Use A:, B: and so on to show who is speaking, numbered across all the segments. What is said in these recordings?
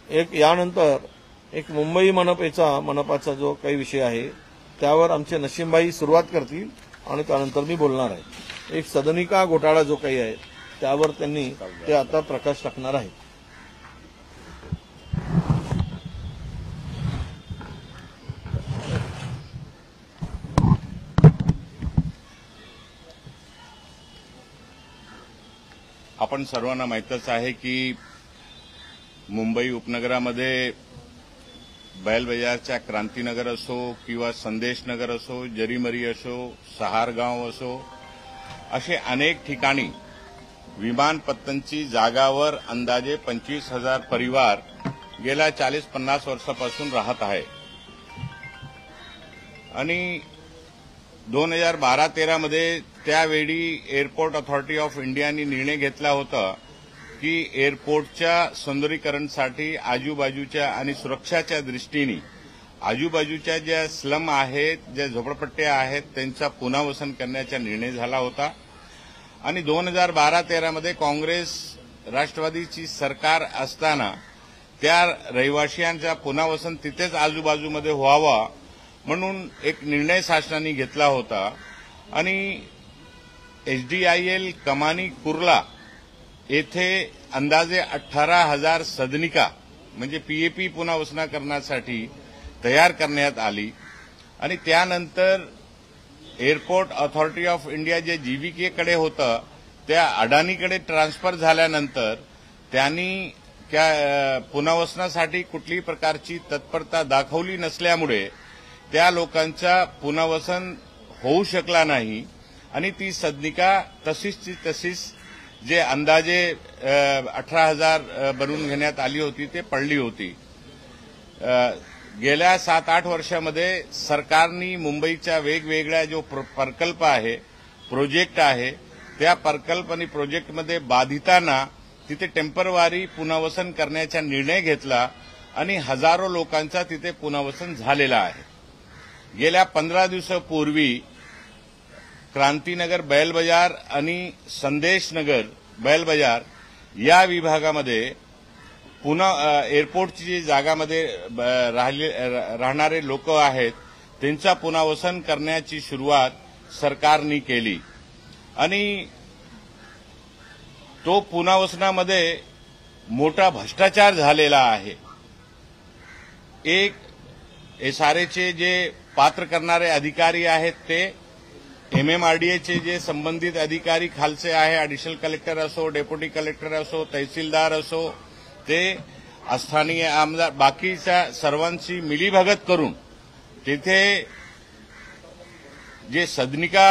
A: एक यानंतर एक मुंबई मनपाचा जो काही विषय आहे त्यावर आमचे नसीमभाई सुरुवात करतील आणि त्यानंतर मी बोलणार आहे। एक सदनिका घोटाळा जो काही आहे त्यावर त्यांनी ते आता प्रकाश टाकणार आहेत।
B: आपण सर्वांना माहीतच आहे की मुंबई उपनगरामध्ये बैल बाजारच्या क्रांतीनगर असो किंवा संदेशनगर असो, जरीमरी असो, सहारगाव असो, असे अनेक ठिकाणी विमानपत्तनची जागावर अंदाजे 25,000 परिवार गेल्या 40-50 वर्षापासून राहत आहे आणि 2012-13 मध्ये त्यावेळी एअरपोर्ट अथॉरिटी ऑफ इंडियाने निर्णय घेतला होता की एअरपोर्टच्या सौंदर्यीकरणासाठी आजूबाजूच्या आणि सुरक्षाच्या दृष्टीने आजूबाजूच्या ज्या स्लम आहेत, ज्या झोपडपट्ट्या आहेत, त्यांचा पुनर्वसन करण्याचा निर्णय झाला होता आणि 2012-13 मध्ये काँग्रेस राष्ट्रवादीची सरकार असताना त्या रहिवाशांचा पुनर्वसन तिथेच आजूबाजूमध्ये व्हावा म्हणून एक निर्णय शासनाने घेतला होता आणि HDIL कमानी कुर्ला येथे अंदाजे 18,000 सदनिका म्हणजे PAP पुनर्वसन करण्यासाठी तयार करण्यात आली आणि त्यानंतर एअरपोर्ट अथॉरिटी ऑफ इंडिया जे GVK होतं त्या अडानीकडे ट्रान्सफर झाल्यानंतर त्यांनी त्या पुनर्वसनासाठी कुठल्याही प्रकारची तत्परता दाखवली नसल्यामुळे त्या लोकांचा पुनर्वसन होऊ शकला नाही आणि ती सदनिका तशीच जे अंदाजे 18,000 बनवून घेण्यात आली होती ते पडली होती। गेल्या 7-8 वर्षामध्ये सरकारने मुंबईच्या वेगवेगळ्या जो प्रकल्प आहे, प्रोजेक्ट आहे, त्या प्रकल्प आणि प्रोजेक्टमध्ये बाधितांना तिथे टेम्पररी पुनर्वसन करण्याचा निर्णय घेतला आणि हजारो लोकांचा तिथे पुनर्वसन झालेला आहे। गेल्या 15 दिवसापूर्वी क्रांतीनगर बैल बाजार आणि संदेशनगर बैल बाजार या विभागामध्ये पुन्हा एअरपोर्टची जी जागामध्ये राहणारे लोक आहेत त्यांचा पुनर्वसन करण्याची सुरुवात सरकारने केली आणि तो पुनर्वसनामध्ये मोठा भ्रष्टाचार झालेला आहे। एक SRAचे जे पात्र करणारे अधिकारी आहेत ते MMRDAचे जे संबंधित अधिकारी खालचे आहे, ॲडिशनल कलेक्टर असो, डेप्युटी कलेक्टर असो, तहसीलदार असो, ते स्थानीय आमदार बाकीच्या सर्वांची मिलीभगत करून तिथे जे सदनिका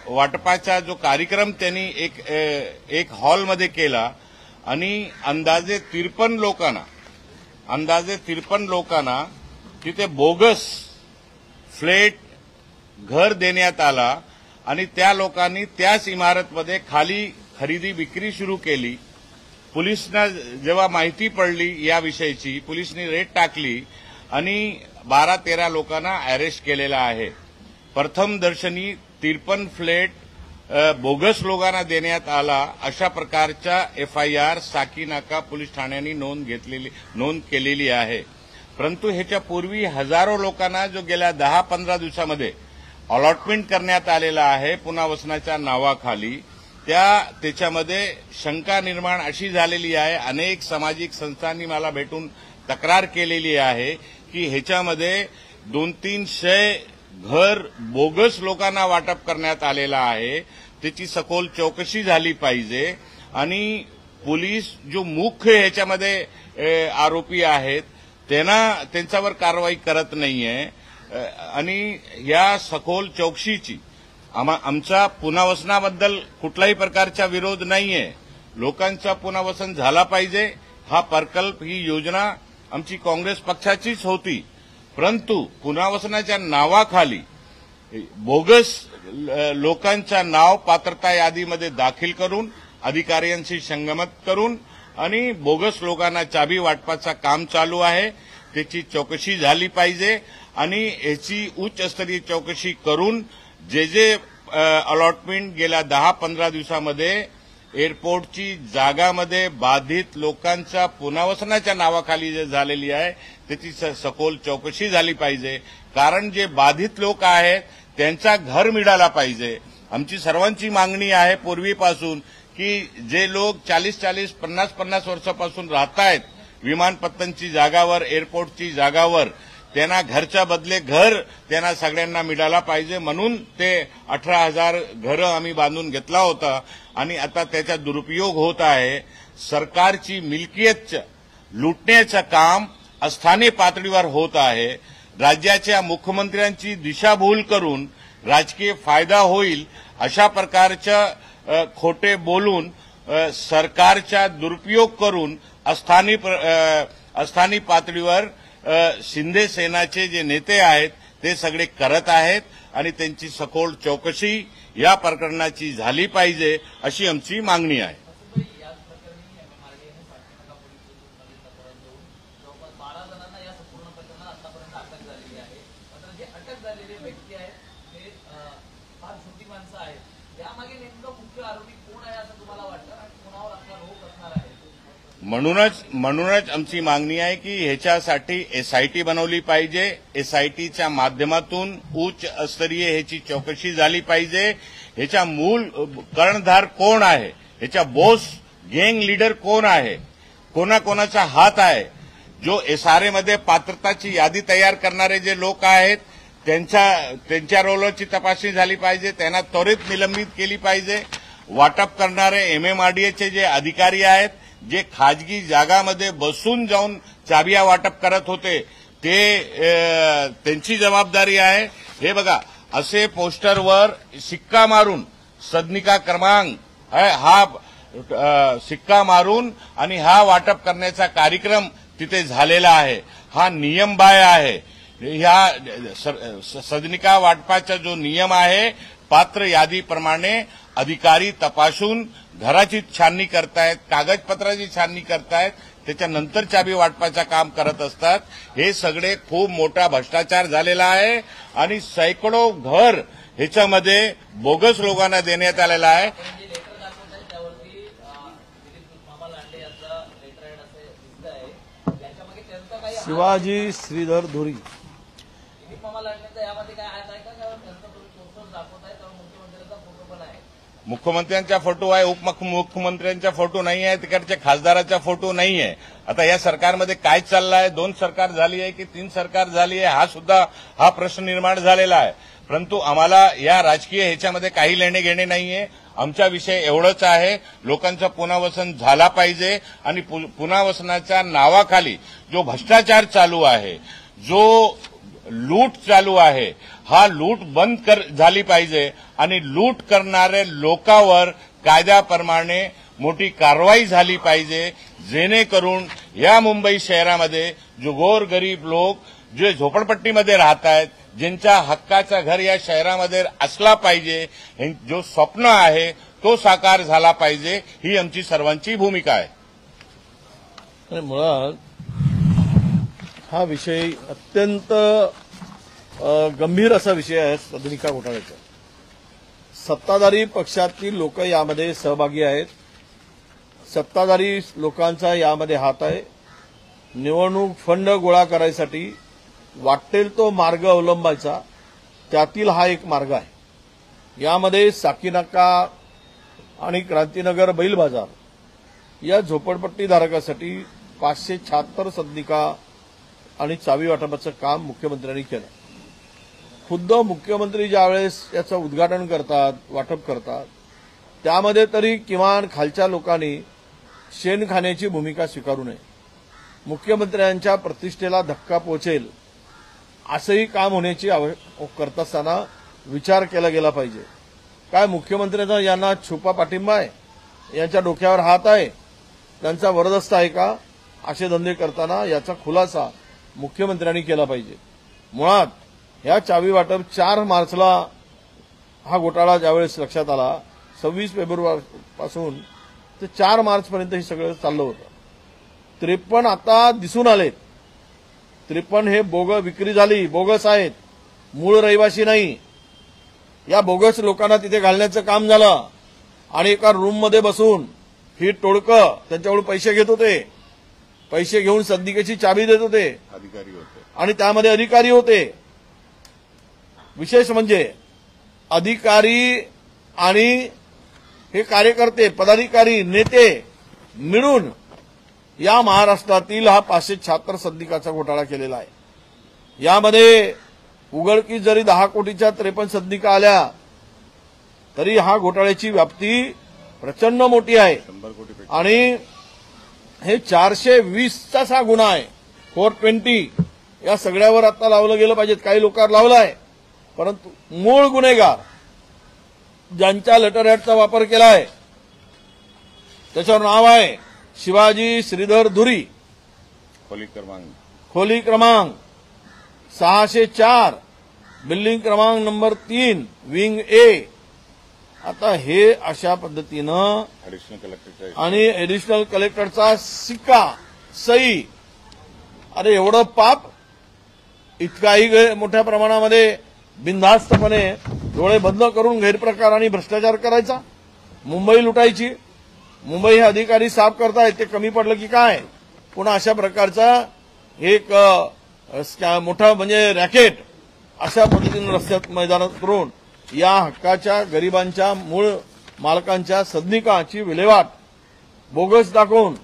B: वाटपाचा जो कार्यक्रम त्यांनी एक हॉलमध्ये केला आणि अंदाजे 53 लोकांना तिथे बोगस फ्लॅट घर देण्यात आला आणि त्या लोकांनी त्याच इमारतमध्ये खाली खरेदी विक्री सुरू केली। पोलिसांना जेव्हा माहिती पडली या विषयीची, पोलिसांनी रेड टाकली आणि 12-13 लोकांना अरेस्ट केलेला आहे। प्रथम दर्शनी 53 फ्लॅट बोगस लोकांना देण्यात आला अशा प्रकारच्या FIR साकीनाका पोलीस ठाण्याने नोंद केलेली आहे। परंतु ह्याच्या पूर्वी हजारो लोकांना जो गेल्या 10-15 दिवसामध्ये अलॉटमेंट करण्यात आलेला आहे पुनर्वसनाच्या नावाखाली, त्याच्यामध्ये शंका निर्माण अशी झालेली आहे, अनेक सामाजिक संस्थांनी मला भेटून तक्रार केलेली आहे की ह्याच्यामध्ये 200-300 घर बोगस लोकांना वाटप करण्यात आलेला आहे। त्याची सखोल चौकशी झाली पाहिजे आणि पोलीस जो मुख्य ह्याच्यामध्ये आरोपी आहेत त्यांच्यावर कारवाई करत नाहीये आणि या सखोल चौकशीची आमचा पुनर्वसनाबद्दल कुठल्याही प्रकारचा विरोध नाहीये। लोकांचा पुनर्वसन झाला पाहिजे, हा प्रकल्प ही योजना आमची काँग्रेस पक्षाचीच होती, परंतु पुनर्वसनाच्या नावाखाली बोगस लोकांचा नाव पात्रता यादीमध्ये दाखल करून अधिकाऱ्यांशी संगनमत करून आणि बोगस लोकांना चाबी वाटपाचा काम चालू आहे, त्याची चौकशी झाली पाहिजे आणि याची उच्चस्तरीय चौकशी करून जे अलॉटमेंट गेल्या 10-15 दिवसामध्ये एअरपोर्टची जागामध्ये बाधित लोकांच्या पुनर्वसनाच्या नावाखाली जे झालेली आहे त्याची सखोल चौकशी झाली पाहिजे. कारण जे बाधित लोक आहेत त्यांचा घर मिळाला पाहिजे. आमची सर्वांची मागणी आहे पूर्वीपासून की जे लोक 40-40, 50-50 वर्षापासून राहत आहेत विमानपत्तनची जागावर, एअरपोर्टची जागावर, त्यांना घरच्या बदले घर त्यांना सगळ्यांना मिळाला पाहिजे. म्हणून ते 18,000 घरं आम्ही बांधून घेतला होता आणि आता त्याचा दुरुपयोग होत आहे. सरकारची मिल्कियत लुटण्याचं काम स्थानिक पातळीवर होत आहे. राज्याच्या मुख्यमंत्र्यांची दिशाभूल करून राजकीय फायदा होईल अशा प्रकारच्या खोटे बोलून सरकारचा दुरुपयोग करून स्थानिक पातळीवर शिंदे सेनाचे जे नेते आहेत ते सगळे करत आहेत आणि त्यांची सखोल चौकशी या प्रकरणाची झाली पाहिजे अशी आमची मागणी आहे. म्हणूनच आमची मागणी आहे की ह्याच्यासाठी एसआयटी बनवली पाहिजे. एसआयटीच्या माध्यमातून उच्च स्तरीय ह्याची चौकशी झाली पाहिजे. ह्याचा मूळ कर्णधार कोण आहे, ह्याचा बॉस गँग लीडर कोण आहे, कोणाकोणाचा हात आहे, जो एसआरएमध्ये पात्रताची यादी तयार करणारे जे लोक आहेत त्यांच्या रोलची तपासणी झाली पाहिजे. त्यांना त्वरित निलंबित केली पाहिजे. वाटप करणारे एमएमआरडीएचे जे अधिकारी आहेत जे खाजगी जागामध्ये बसून जाऊन चाबिया वाटप करत होते ते त्यांची जबाबदारी आहे. हे बघा, असे पोस्टरवर शिक्का मारून सदनिका क्रमांक हा शिक्का मारून आणि हा वाटप करण्याचा कार्यक्रम तिथे झालेला आहे. हा नियमबाह्य आहे. ह्या सदनिका वाटपाचा जो नियम आहे पात्र यादीप्रमाणे अधिकारी तपासून घराची छाननी करतायत, कागदपत्राची छाननी करतायत, त्याच्यानंतर चाबी वाटपाचं काम करत असतात. हे सगळे खूप मोठा भ्रष्टाचार झालेला आहे आणि सैकडो घर ह्याच्यामध्ये बोगस लोकांना देण्यात आलेला आहे.
A: शिवाजी श्रीधर धुरी
B: मुख्यमंत्र्यांचा फोटो आहे, उपमुख्यमंत्र्यांचा फोटो नाही आहे, तिकडच्या खासदाराचा फोटो नाही आहे. आता या सरकारमध्ये काय चाललं आहे, 2 सरकार झाली आहे की 3 सरकार झाली आहे, हा प्रश्न निर्माण झालेला आहे. परंतु आम्हाला या राजकीय ह्याच्यामध्ये काही लेणे घेणे नाहीये. आमचा विषय एवढंच आहे, लोकांचं पुनर्वसन झाला पाहिजे आणि पुनर्वसनाच्या नावाखाली जो भ्रष्टाचार चालू आहे, जो लूट चालू आहे, हा लूट बंद झाली पाहिजे आणि लूट करणाऱ्या लोकांवर कायद्याप्रमाणे मोठी कारवाई झाली पाहिजे. जेणेकरून या मुंबई शहरामध्ये जो गोरगरीब लोक जे झोपडपट्टीमध्ये राहत आहेत, ज्यांच्या हक्काचं घर या शहरामध्ये असला पाहिजे, जो स्वप्न आहे तो साकार झाला पाहिजे, ही आमची सर्वांची भूमिका आहे.
A: मुळात हा विषय अत्यंत गंभीर असा विषय आहे सदनिका घोटाळ्याचा. सत्ताधारी पक्षातील लोक यामध्ये सहभागी आहेत. सत्ताधारी लोकांचा यामध्ये हात आहे. निवडणूक फंड गोळा करायसाठी वाटेल तो मार्ग अवलंबायचा, त्यातील हा एक मार्ग आहे. यामध्ये साकीनाका आणि क्रांतीनगर बैल बाजार या झोपडपट्टीधारकासाठी 576 सदनिका आणि चावी वाटपाचं काम मुख्यमंत्र्यांनी केलं. खुद्द मुख्यमंत्री ज्यावेळेस याचं उद्घाटन करतात, वाटप करतात, त्यामध्ये तरी किमान खालच्या लोकांनी शेण खाण्याची भूमिका स्वीकारू नये. मुख्यमंत्र्यांच्या प्रतिष्ठेला धक्का पोहोचेल असंही काम होण्याची करत असताना विचार केला गेला पाहिजे. काय मुख्यमंत्र्यांचा यांना छुपा पाठिंबा आहे, यांच्या डोक्यावर हात आहे, त्यांचा वरदस्त आहे का, असे धंदे करताना याचा खुलासा मुख्यमंत्र्यांनी केला पाहिजे. मुळात ह्या चावी वाटप 4 मार्चला हा घोटाळा ज्यावेळेस लक्षात आला, 26 फेब्रुवारीपासून ते 4 मार्चपर्यंत हे सगळं चाललं होतं. 53 आता दिसून आलेत. 53 हे विक्री झाली, बोगस आहेत, मूळ रहिवासी नाही. या बोगस लोकांना तिथे घालण्याचं काम झालं. आणि एका रूममध्ये बसून ही टोळकं त्यांच्याकडून पैसे घेत होते. पैसे घेऊन सदनिकेची चाबी देत होते
B: अधिकारी होते.
A: आणि त्यामध्ये अधिकारी होते. विशेष म्हणजे अधिकारी आणि हे कार्यकर्ते, पदाधिकारी, नेते मिळून या महाराष्ट्रातील हा 576 सदनिकाचा घोटाळा केलेला आहे. यामध्ये उघडकीस जरी 10 कोटीच्या 53 सदनिका आल्या तरी हा घोटाळ्याची व्याप्ती प्रचंड मोठी आहे.
B: 100 कोटी.
A: आणि हे 420चाच हा गुन्हा आहे. 420 या सगळ्यावर आता लावलं गेलं पाहिजे. काही लोकांवर लावलं आहे, परंतु मूळ गुन्हेगार ज्यांच्या लेटर हॅडचा वापर केला आहे त्याच्यावर नाव आहे शिवाजी श्रीधर धुरी, खोली क्रमांक 604, बिल्डिंग क्रमांक नंबर 3, विंग ए. आता हे अशा पद्धतीनं आणि ऍडिशनल कलेक्टरचा सिक्का, सही. अरे एवढं पाप, इतकाही मोठ्या प्रमाणामध्ये बिनधास्तपणे डोळे बंद करून गैरप्रकार आणि भ्रष्टाचार करायचा, मुंबई लुटायची. मुंबई हे अधिकारी साफ करतायत, ते कमी पडलं की काय? पुन्हा अशा प्रकारचा एक मोठा म्हणजे रॅकेट अशा पद्धतीनं रस्त्यात मैदानात करून या हक्काच्या गरिबांच्या मूळ मालकांच्या सदनिकाची विल्हेवाट बोगस दाखवून,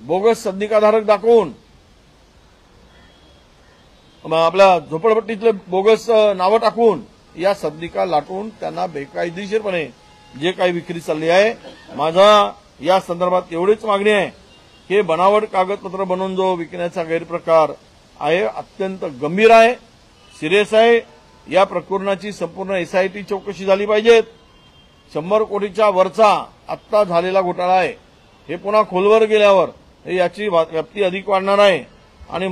A: बोगस सदनिकाधारक दाखवून, आपल्या झोपडपट्टीतले बोगस नावं टाकून या सदनिका लाटून त्यांना बेकायदेशीरपणे जे काही विक्री चालली आहे. माझा या संदर्भात एवढीच मागणी आहे की बनावट कागदपत्र बनवून जो विकण्याचा गैरप्रकार आहे अत्यंत गंभीर आहे, सिरियस आहे. या प्रकरणाची संपूर्ण एसआयटी चौकशी झाली पाहिजे. 100 कोटीच्या वरचा आत्ता झालेला घोटाळा आहे. हे पुन्हा खोलवर गेल्यावर याची व्याप्ती अधिक वाढणार आहे आणि